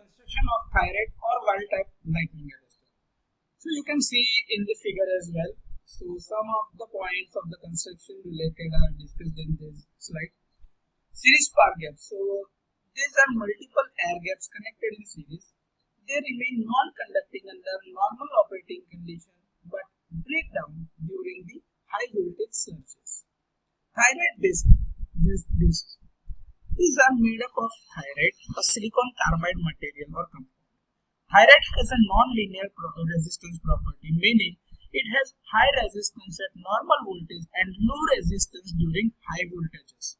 Construction of thyroid or wild type lightning arrestor. So you can see in the figure as well. So some of the points of the construction related are discussed in this slide. Series spark gaps. So these are multiple air gaps connected in series. They remain non-conducting under normal operating conditions but break down during the high voltage surges. Thyroid disc. These are made up of thyroid, a silicon carbide material or compound. Thyroid has a non-linear resistance property, meaning it has high resistance at normal voltage and low resistance during high voltages.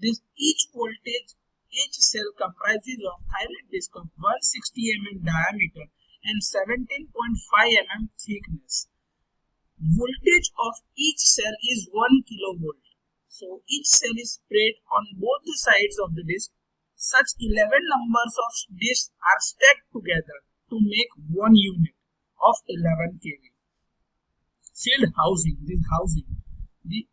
Each cell comprises of thyroid disc of 160 mm diameter and 17.5 mm thickness. Voltage of each cell is 1 kilovolt. So each cell is spread on both the sides of the disc. Such 11 numbers of discs are stacked together to make one unit of 11 kV. Sealed housing. The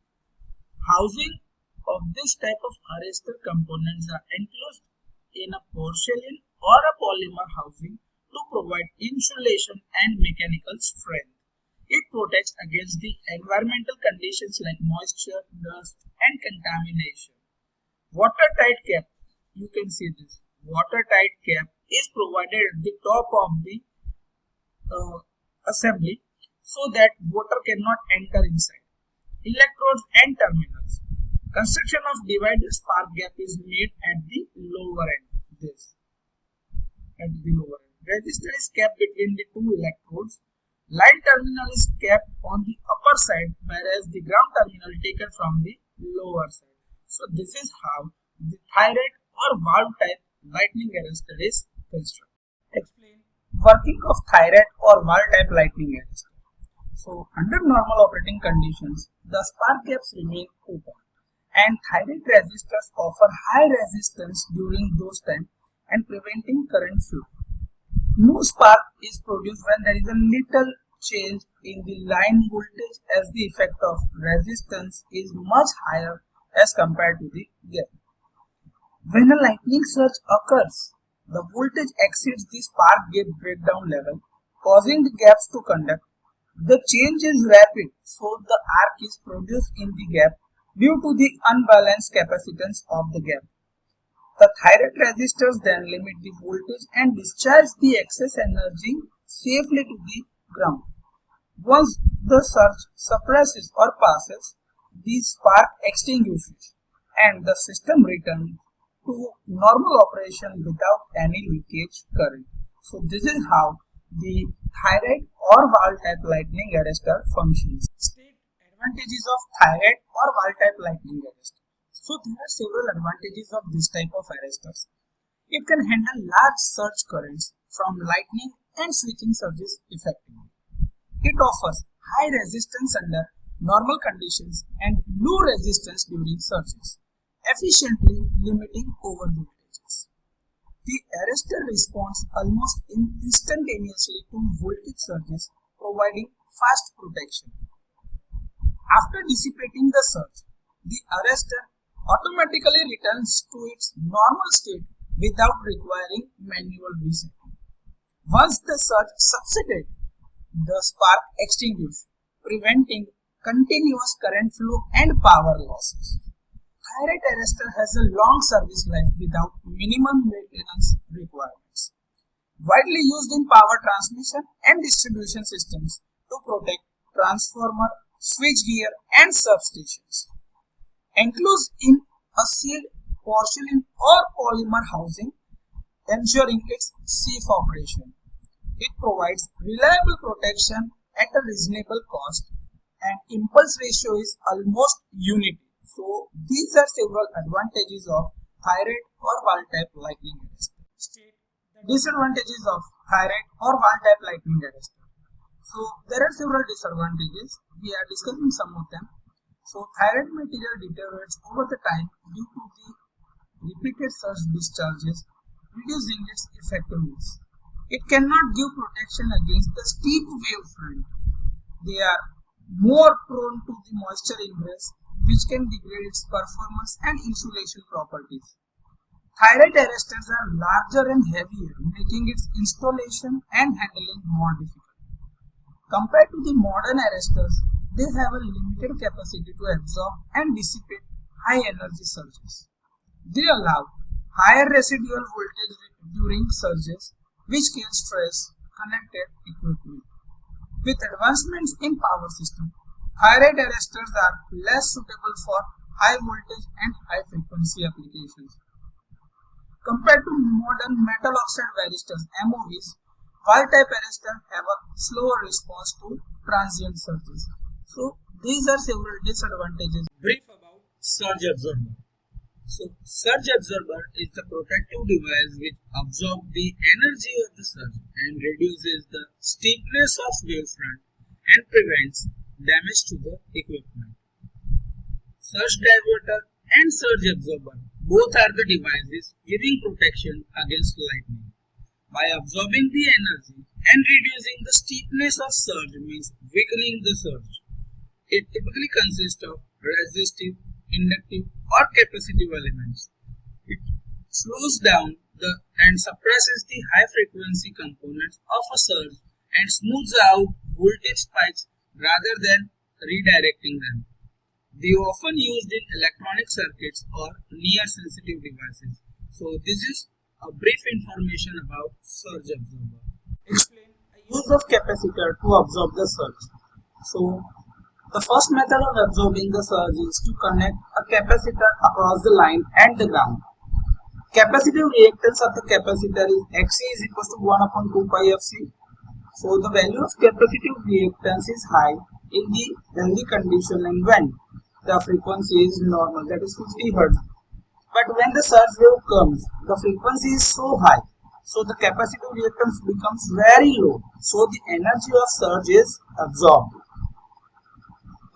housing of this type of arrestor components are enclosed in a porcelain or a polymer housing to provide insulation and mechanical strength. It protects against the environmental conditions like moisture, dust, and contamination. Watertight cap. You can see this. Watertight cap is provided at the top of the assembly so that water cannot enter inside. Electrodes and terminals. Construction of divided spark gap is made at the lower end. Resistor is kept between the two electrodes. Line terminal is kept on the upper side, whereas the ground terminal taken from the lower side. So this is how the thyroid or valve type lightning arrestor is constructed. Explain working of thyroid or valve type lightning arrestor. So under normal operating conditions, the spark gaps remain open and thyroid resistors offer high resistance during those times and preventing current flow. No spark is produced when there is a little change in the line voltage, as the effect of resistance is much higher as compared to the gap. When a lightning surge occurs, the voltage exceeds the spark gap breakdown level, causing the gaps to conduct. The change is rapid, so the arc is produced in the gap due to the unbalanced capacitance of the gap. The thyroid resistors then limit the voltage and discharge the excess energy safely to the ground. Once the surge suppresses or passes, the spark extinguishes and the system returns to normal operation without any leakage current. So this is how the thyroid or valve type lightning arrestor functions. State advantages of thyroid or valve type lightning arrestor. So there are several advantages of this type of arrestors. It can handle large surge currents from lightning and switching surges effectively. It offers high resistance under normal conditions and low resistance during surges, efficiently limiting overvoltages. The arrestor responds almost instantaneously to voltage surges, providing fast protection. After dissipating the surge, the arrestor automatically returns to its normal state without requiring manual resetting. Once the surge subsided, the spark extinguished, preventing continuous current flow and power losses. Thyroid arrestor has a long service life without minimum maintenance requirements. Widely used in power transmission and distribution systems to protect transformer, switchgear, and substations. Enclosed in a sealed porcelain or polymer housing, ensuring its safe operation. It provides reliable protection at a reasonable cost, and impulse ratio is almost unity. So these are several advantages of thyroid or valve type lightning arrestor. State the disadvantages of thyroid or valve type lightning arrestor. So there are several disadvantages. We are discussing some of them. So thyroid material deteriorates over the time due to the repeated surge discharges, reducing its effectiveness. It cannot give protection against the steep wave front. They are more prone to the moisture ingress, which can degrade its performance and insulation properties. Thyroid arresters are larger and heavier, making its installation and handling more difficult. Compared to the modern arresters, they have a limited capacity to absorb and dissipate high energy surges. They allow higher residual voltage during surges, which can stress connected equipment. With advancements in power system, thyroid arresters are less suitable for high voltage and high frequency applications. Compared to modern metal oxide varistors (MOVs), wall-type arresters have a slower response to transient surges. So these are several disadvantages. Brief about surge absorber. So surge absorber is the protective device which absorbs the energy of the surge and reduces the steepness of wavefront and prevents damage to the equipment. Surge diverter and surge absorber both are the devices giving protection against lightning. By absorbing the energy and reducing the steepness of surge means weakening the surge. It typically consists of resistive, inductive or capacitive elements. It slows down and suppresses the high frequency components of a surge and smooths out voltage spikes rather than redirecting them. They are often used in electronic circuits or near sensitive devices. So this is a brief information about surge absorber. Explain the use of capacitor to absorb the surge. So the first method of absorbing the surge is to connect a capacitor across the line and the ground. Capacitive reactance of the capacitor is Xc is equal to 1 upon 2 pi Fc. So the value of capacitive reactance is high in the healthy condition and when the frequency is normal, that is 50 Hz. But when the surge wave comes, the frequency is so high, so the capacitive reactance becomes very low, so the energy of surge is absorbed.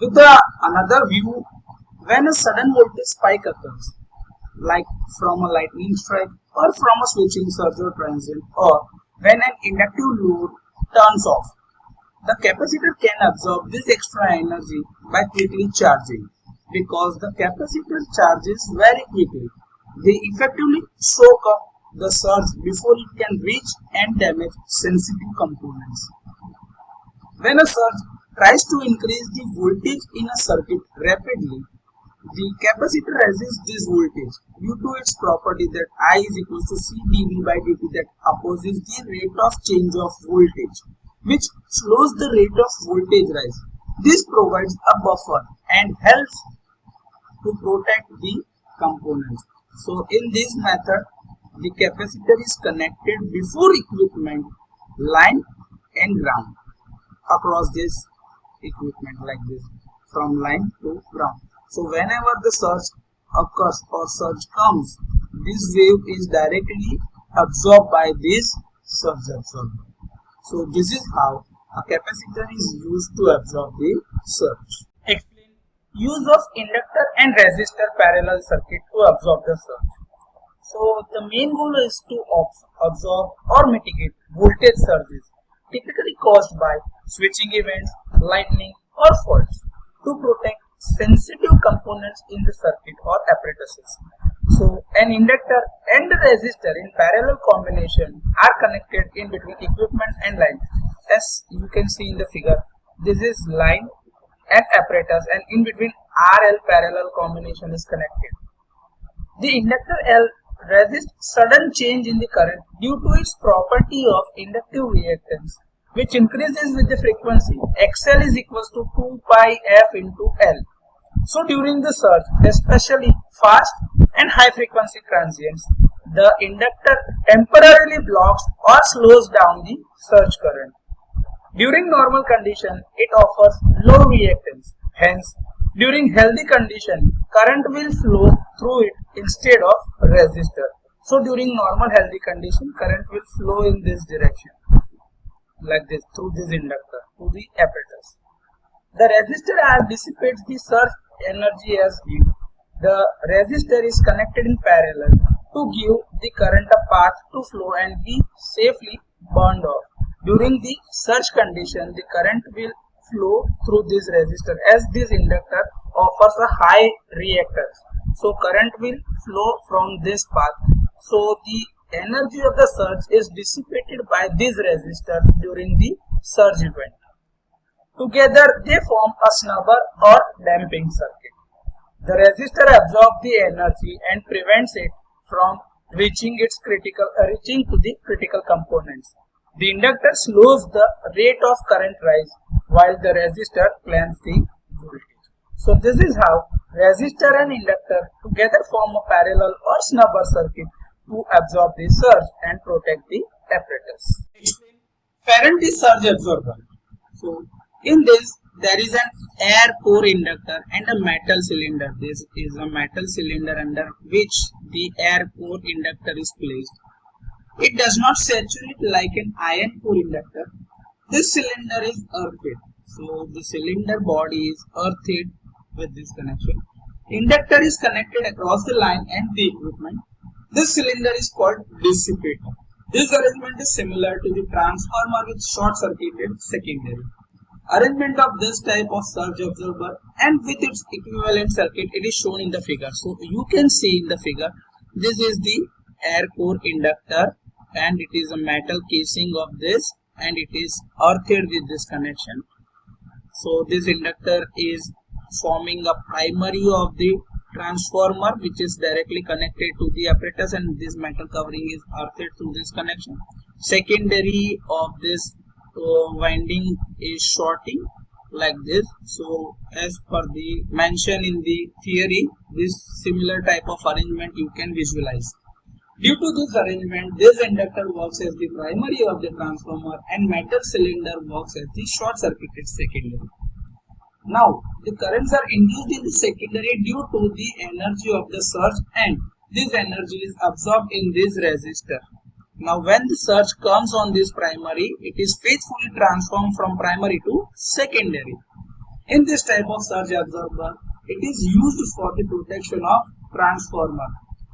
With another view, when a sudden voltage spike occurs, like from a lightning strike or from a switching surge or transient, or when an inductive load turns off, the capacitor can absorb this extra energy by quickly charging. Because the capacitor charges very quickly, they effectively soak up the surge before it can reach and damage sensitive components. When a surge tries to increase the voltage in a circuit rapidly, the capacitor resists this voltage due to its property that I is equal to C dV by dt that opposes the rate of change of voltage, which slows the rate of voltage rise. This provides a buffer and helps to protect the components. So in this method, the capacitor is connected before equipment, line and ground across this equipment like this from line to ground. So whenever the surge occurs or surge comes, this wave is directly absorbed by this surge absorber. So this is how a capacitor is used to absorb the surge. Use of inductor and resistor parallel circuit to absorb the surge. So the main goal is to absorb or mitigate voltage surges typically caused by switching events, lightning or faults to protect sensitive components in the circuit or apparatuses. So an inductor and a resistor in parallel combination are connected in between equipment and line. As you can see in the figure, this is line and apparatus, and in between RL parallel combination is connected. The inductor L resists sudden change in the current due to its property of inductive reactance, which increases with the frequency. XL is equals to 2 pi F into L. So during the surge, especially fast and high frequency transients, the inductor temporarily blocks or slows down the surge current. During normal condition, it offers low reactance. Hence, during healthy condition, current will flow through it instead of resistor. So during normal healthy condition, current will flow in this direction, like this, through this inductor to the apparatus. The resistor dissipates the surge energy as heat. The resistor is connected in parallel to give the current a path to flow and be safely burned off. During the surge condition, the current will flow through this resistor as this inductor offers a high reactance. So current will flow from this path So the energy of the surge is dissipated by this resistor during the surge event. Together they form a snubber or damping circuit. The resistor absorbs the energy and prevents it from reaching to the critical components. The inductor slows the rate of current rise while the resistor plants the voltage. So this is how resistor and inductor together form a parallel or snubber circuit to absorb the surge and protect the apparatus. Faraday surge absorber. So in this there is an air core inductor and a metal cylinder. This is a metal cylinder under which the air core inductor is placed. It does not saturate like an iron core inductor. This cylinder is earthed. So the cylinder body is earthed with this connection. Inductor is connected across the line and the equipment. This cylinder is called dissipator. This arrangement is similar to the transformer with short-circuited secondary. Arrangement of this type of surge absorber and with its equivalent circuit, it is shown in the figure. So you can see in the figure, this is the air core inductor and it is a metal casing of this and it is earthed with this connection. So this inductor is forming a primary of the transformer which is directly connected to the apparatus, and this metal covering is earthed through this connection. Secondary of this winding is shorting like this. So as per the mention in the theory, this similar type of arrangement you can visualize. Due to this arrangement, this inductor works as the primary of the transformer and metal cylinder works as the short circuited secondary. Now the currents are induced in the secondary due to the energy of the surge, and this energy is absorbed in this resistor. Now when the surge comes on this primary, it is faithfully transformed from primary to secondary. In this type of surge absorber, it is used for the protection of transformer.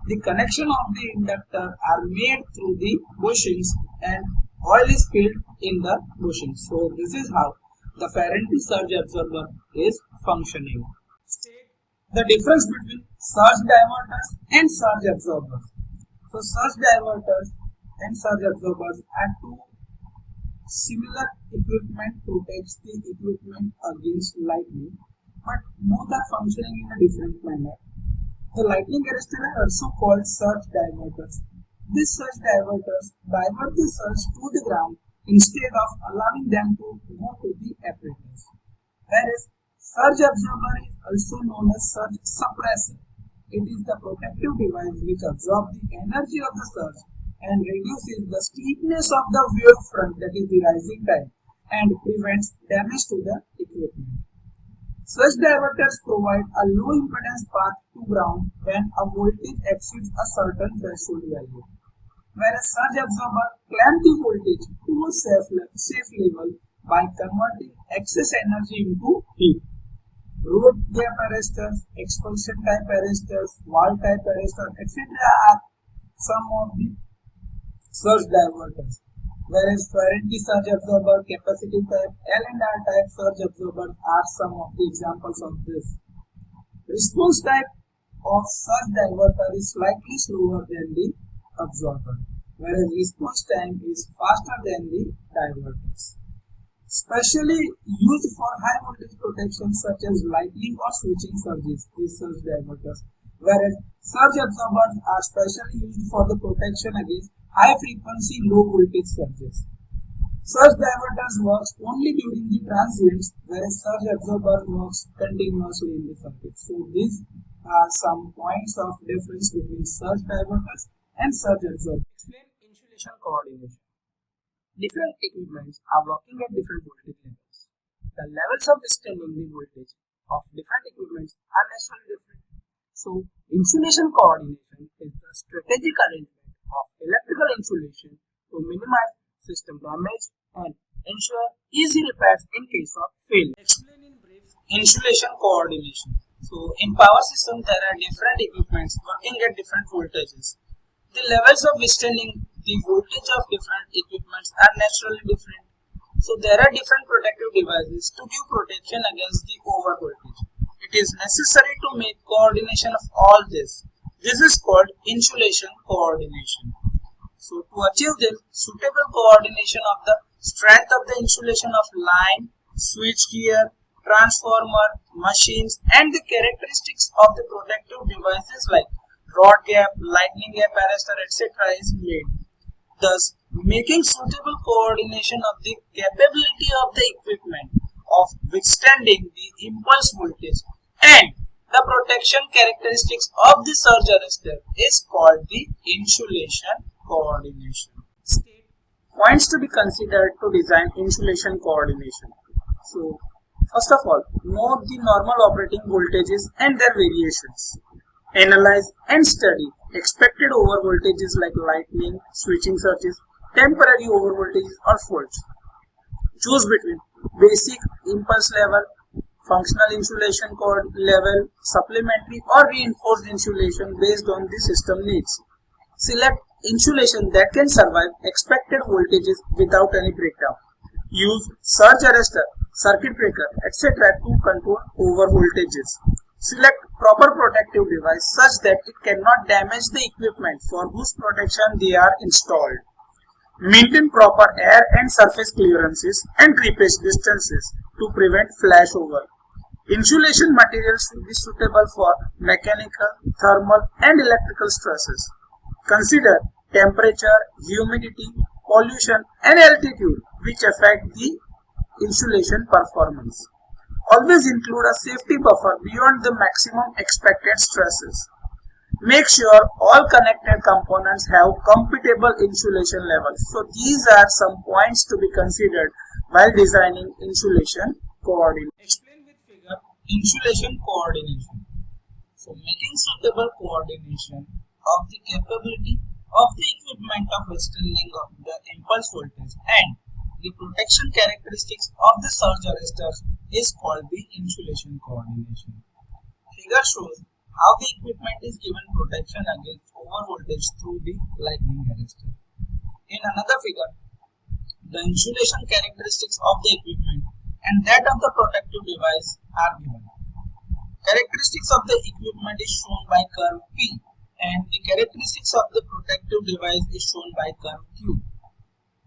The connection of the inductor are made through the bushings and oil is filled in the bushings. So this is how the Faraday surge absorber is functioning. State the difference between surge diverters and surge absorbers. So surge diverters and surge absorbers are two similar equipment protects the equipment against lightning, but both are functioning in a different manner. The lightning arrestor are also called surge diverters. These surge diverters divert the surge to the ground instead of allowing them to go to the apparatus. Whereas surge absorber is also known as surge suppressor. It is the protective device which absorbs the energy of the surge and reduces the steepness of the wave front, that is the rising tide, and prevents damage to the equipment. Surge diverters provide a low impedance path to ground when a voltage exceeds a certain threshold value, whereas surge absorber clamp the voltage to a safe level by converting excess energy into heat. Road gap arresters, expulsion type arresters, wall type arresters, etc. are some of the surge diverters, whereas Faraday surge absorber, capacitive type, L and R type surge absorbers are some of the examples of this. Response type of surge diverter is slightly slower than the absorber, whereas response time is faster than the diverters. Specially used for high voltage protection such as lightning or switching surges, these surge diverters, whereas surge absorbers are specially used for the protection against high frequency low voltage surges. Surge diverters works only during the transients, whereas surge absorber works continuously in the circuit. So these are some points of difference between surge diverters and surge absorbers. Explain insulation coordination. Different equipments are working at different voltage levels. The levels of withstanding the voltage of different equipments are naturally different. So insulation coordination is the strategic arrangement of electrical insulation to minimize system damage and ensure easy repairs in case of failure. Explain in brief insulation coordination. So in power system there are different equipments working at different voltages. The levels of withstanding the voltage of different equipments are naturally different. So there are different protective devices to give protection against the overvoltage. It is necessary to make coordination of all this. This is called insulation coordination. So to achieve this, suitable coordination of the strength of the insulation of line, switchgear, transformer, machines and the characteristics of the protective devices like rod gap, lightning gap arrestor, etc. is made. Thus, making suitable coordination of the capability of the equipment of withstanding the impulse voltage and the protection characteristics of the surge arrestor is called the insulation coordination. State points to be considered to design insulation coordination. So, first of all, note the normal operating voltages and their variations. Analyze and study expected overvoltages like lightning, switching surges, temporary overvoltages or faults. Choose between basic impulse level, functional insulation level, supplementary or reinforced insulation based on the system needs. Select insulation that can survive expected voltages without any breakdown. Use surge arrestor, circuit breaker, etc. to control over voltages. Select proper protective device such that it cannot damage the equipment for whose protection they are installed. Maintain proper air and surface clearances and creepage distances to prevent flashover. Insulation materials should be suitable for mechanical, thermal and electrical stresses. Consider temperature, humidity, pollution and altitude which affect the insulation performance. Always include a safety buffer beyond the maximum expected stresses. Make sure all connected components have compatible insulation levels. So these are some points to be considered while designing insulation coordination. Explain with figure insulation coordination. So making suitable coordination of the capability of the equipment of withstanding of the impulse voltage and the protection characteristics of the surge arresters is called the insulation coordination. Figure shows how the equipment is given protection against overvoltage through the lightning arrestor. In another figure, the insulation characteristics of the equipment and that of the protective device are given. Characteristics of the equipment is shown by curve P and the characteristics of the protective device is shown by curve Q.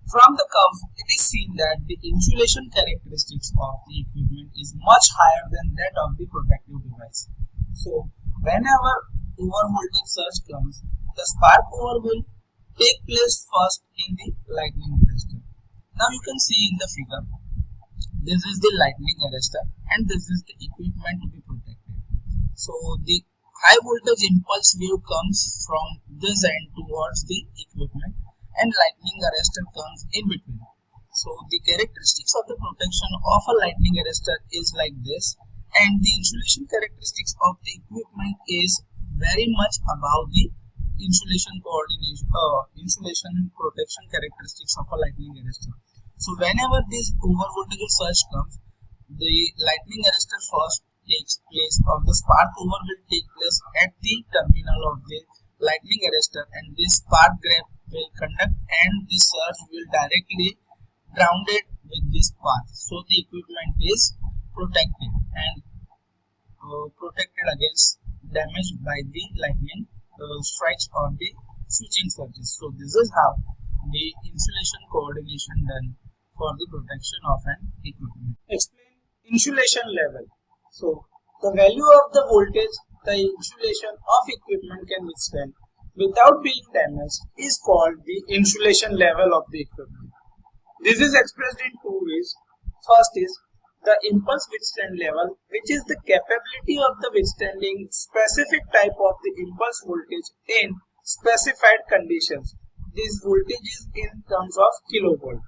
From the curves, it is seen that the insulation characteristics of the equipment is much higher than that of the protective device. So, whenever overvoltage surge comes, the spark over will take place first in the lightning arrestor. Now you can see in the figure, this is the lightning arrestor and this is the equipment to be protected. So, the high voltage impulse wave comes from this end towards the equipment and lightning arrestor comes in between. So the characteristics of the protection of a lightning arrestor is like this, and the insulation characteristics of the equipment is very much above the insulation coordination, insulation protection characteristics of a lightning arrestor. So whenever this overvoltage surge comes, the lightning arrestor first takes place, or the spark over will take place at the terminal of the lightning arrestor, and this spark graph will conduct and this surge will directly grounded with this path. So the equipment is protected and protected against damage by the lightning strikes or the switching surges. So this is how the insulation coordination done for the protection of an equipment. Explain insulation level. So the value of the voltage the insulation of equipment can withstand without being damaged is called the insulation level of the equipment. This is expressed in two ways. First is the impulse withstand level, which is the capability of the withstanding specific type of the impulse voltage in specified conditions. This voltage is in terms of kilovolt.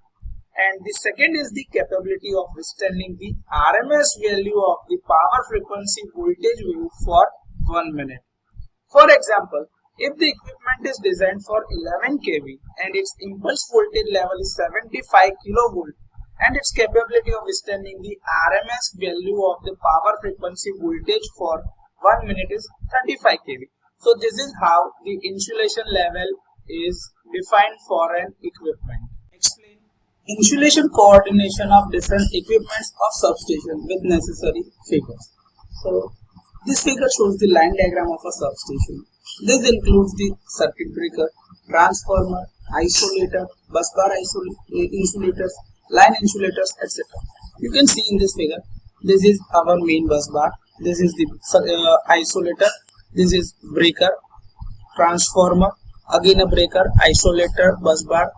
And the second is the capability of withstanding the RMS value of the power frequency voltage wave for 1 minute. For example, if the equipment is designed for 11 kV and its impulse voltage level is 75 kilovolt and its capability of withstanding the RMS value of the power frequency voltage for 1 minute is 35 kV. So this is how the insulation level is defined for an equipment. Explain insulation coordination of different equipments of substation with necessary figures. So This figure shows the line diagram of a substation. This includes the circuit breaker, transformer, isolator, busbar insulators, line insulators, etc. You can see in this figure, this is our main busbar, this is the isolator, this is breaker, transformer, again a breaker, isolator, busbar,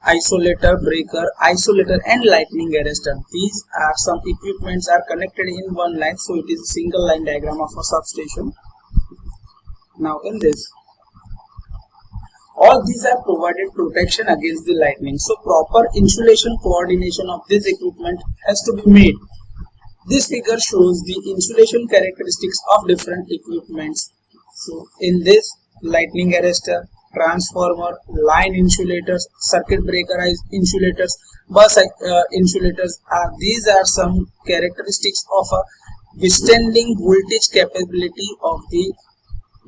isolator, breaker, isolator and lightning arrestor. These are some equipments are connected in one line, so it is a single line diagram of a substation. Now in this, all these are provided protection against the lightning, so proper insulation coordination of this equipment has to be made. This figure shows the insulation characteristics of different equipments. So in this, lightning arrestor, transformer, line insulators, circuit breaker insulators, bus insulators, these are some characteristics of a withstanding voltage capability of the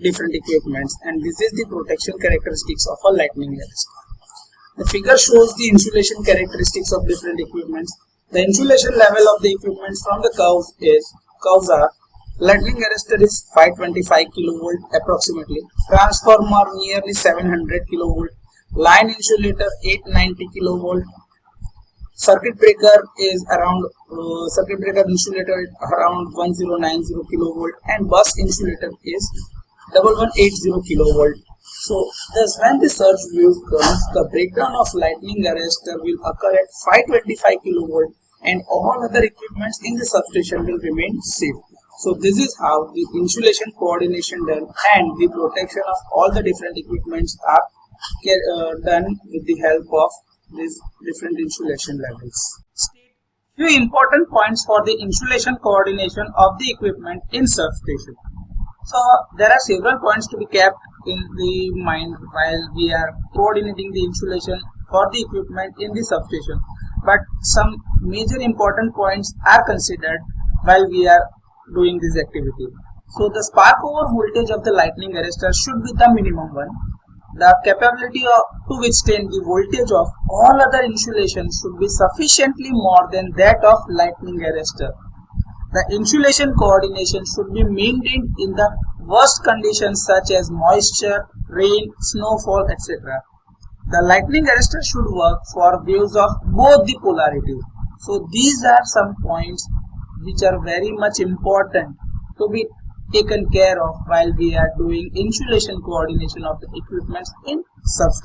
different equipments, and this is the protection characteristics of a lightning arrestor. The figure shows the insulation characteristics of different equipments. The insulation level of the equipment from the curves are: lightning arrestor is 525 kilovolt approximately, transformer nearly 700 kilovolt, line insulator 890 kilovolt, circuit breaker is around circuit breaker insulator around 1090 kilovolt, and bus insulator is 1180 kilovolt. So thus when the surge wave comes, the breakdown of lightning arrestor will occur at 525 kilovolt and all other equipments in the substation will remain safe. So this is how the insulation coordination done and the protection of all the different equipments are done with the help of these different insulation levels. State few important points for the insulation coordination of the equipment in substation. So there are several points to be kept in the mind while we are coordinating the insulation for the equipment in the substation, but some major important points are considered while we are doing this activity. So the spark over voltage of the lightning arrestor should be the minimum one. The capability to withstand the voltage of all other insulation should be sufficiently more than that of lightning arrestor. The insulation coordination should be maintained in the worst conditions such as moisture, rain, snowfall, etc. The lightning arrestor should work for waves of both the polarities. So these are some points which are very much important to be taken care of while we are doing insulation coordination of the equipments in substation.